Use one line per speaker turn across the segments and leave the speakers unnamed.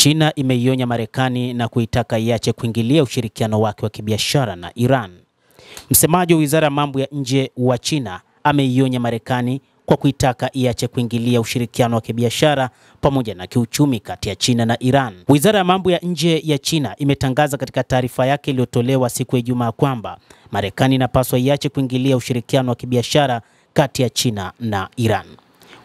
China imeionya Marekani na kuitaka iache kuingilia ushirikiano wake wa kibiashara na Iran. Msemaji wa Wizara ya Mambo ya Nje wa China ameionya Marekani kwa kuitaka iache kuingilia ushirikiano wa kibiashara pamoja na kiuchumi kati ya China na Iran. Wizara ya Mambo ya Nje ya China imetangaza katika taarifa yake iliyotolewa siku ya Ijumaa kwamba Marekani inapaswa iache kuingilia ushirikiano wa kibiashara kati ya China na Iran.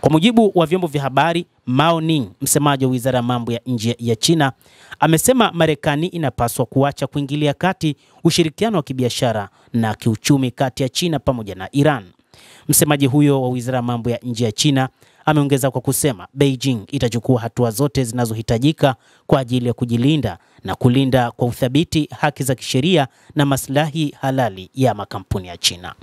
Kwa mujibu wa vyombo vya habari, Mao Ning, msemaji wa Wizara ya Mambo ya Nje ya China, amesema Marekani inapaswa kuacha kuingilia kati ushirikiano wa kibiashara na kiuchumi kati ya China pamoja na Iran. Msemaji huyo wa Wizara ya Mambo ya Nje ya China ameongeza kwa kusema Beijing itachukua hatua zote zinazohitajika kwa ajili ya kujilinda na kulinda kwa uthabiti haki za kisheria na maslahi halali ya makampuni ya China.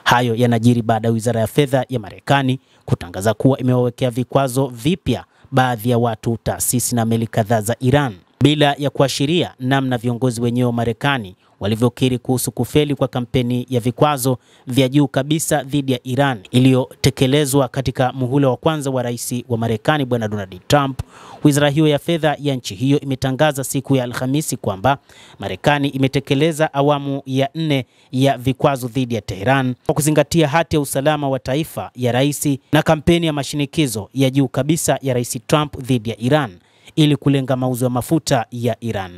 Hayo yanajiri baada ya Wizara ya Fedha ya Marekani kutangaza kuwa imewawekea vikwazo vipya baadhi ya watu, taasisi na meli kadhaa za Iran, bila ya kuashiria namna viongozi wenyewe wa Marekani walivyokiri kuhusu kufeli kwa kampeni ya vikwazo vya juu kabisa dhidi ya Iran iliyotekelezwa katika muhula wa kwanza wa rais wa Marekani Bwana Donald Trump. Wizara hiyo ya fedha ya nchi hiyo imetangaza siku ya Alhamisi kwamba Marekani imetekeleza awamu ya 4 ya vikwazo dhidi ya Tehran kwa kuzingatia hati ya usalama wa taifa ya rais na kampeni ya mashinikizo ya juu kabisa ya Rais Trump dhidi ya Iran ili kulenga mauzo ya mafuta ya Iran.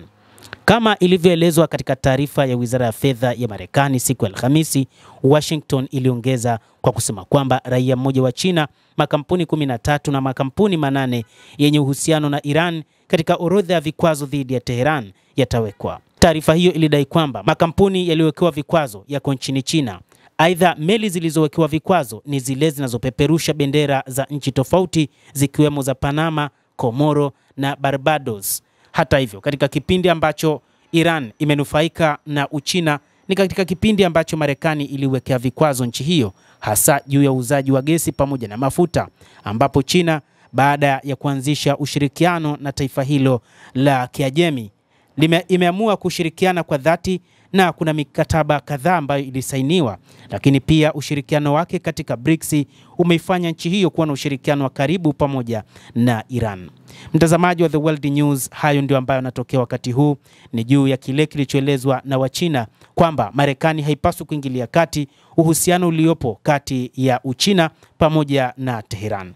Kama ilivyoelezwa katika taarifa ya Wizara ya Fedha ya Marekani siku ya Alhamisi, Washington iliongeza kwa kusema kwamba raia mmoja wa China, makampuni 13 na makampuni 8 yenye uhusiano na Iran katika orodha ya vikwazo dhidi ya Tehran yatawekwa. Taarifa hiyo ilidai kwamba makampuni yaliyowekewa vikwazo yako nchini China. Aidha, meli zilizowekewa vikwazo ni zile zinazopeperusha bendera za nchi tofauti zikiwemo za Panama, Komoro na Barbados. Hata hivyo, katika kipindi ambacho Iran imenufaika na Uchina ni katika kipindi ambacho Marekani iliwekea vikwazo nchi hiyo, hasa juu ya uuzaji wa gesi pamoja na mafuta, ambapo China baada ya kuanzisha ushirikiano na taifa hilo la Kiajemi imeamua kushirikiana kwa dhati, na kuna mikataba kadhaa ambayo ilisainiwa, lakini pia ushirikiano wake katika BRICS umeifanya nchi hiyo kuwa na ushirikiano wa karibu pamoja na Iran. Mtazamaji wa The World News, hayo ndio ambayo yanatokea wakati huu, ni juu ya kile kilichoelezwa na Wachina kwamba Marekani haipaswi kuingilia kati uhusiano uliopo kati ya Uchina pamoja na Tehran.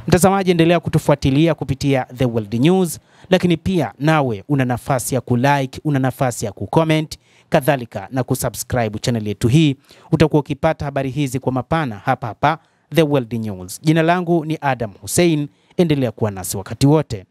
Mtazamaji, endelea kutufuatilia kupitia The World News, lakini pia nawe una nafasi ya kulike, una nafasi ya kucomment, kadhalika na kusubscribe channel yetu hii. Utakuwa ukipata habari hizi kwa mapana hapa The World News. Jina langu ni Adam Hussein, endelea kuwa nasi wakati wote.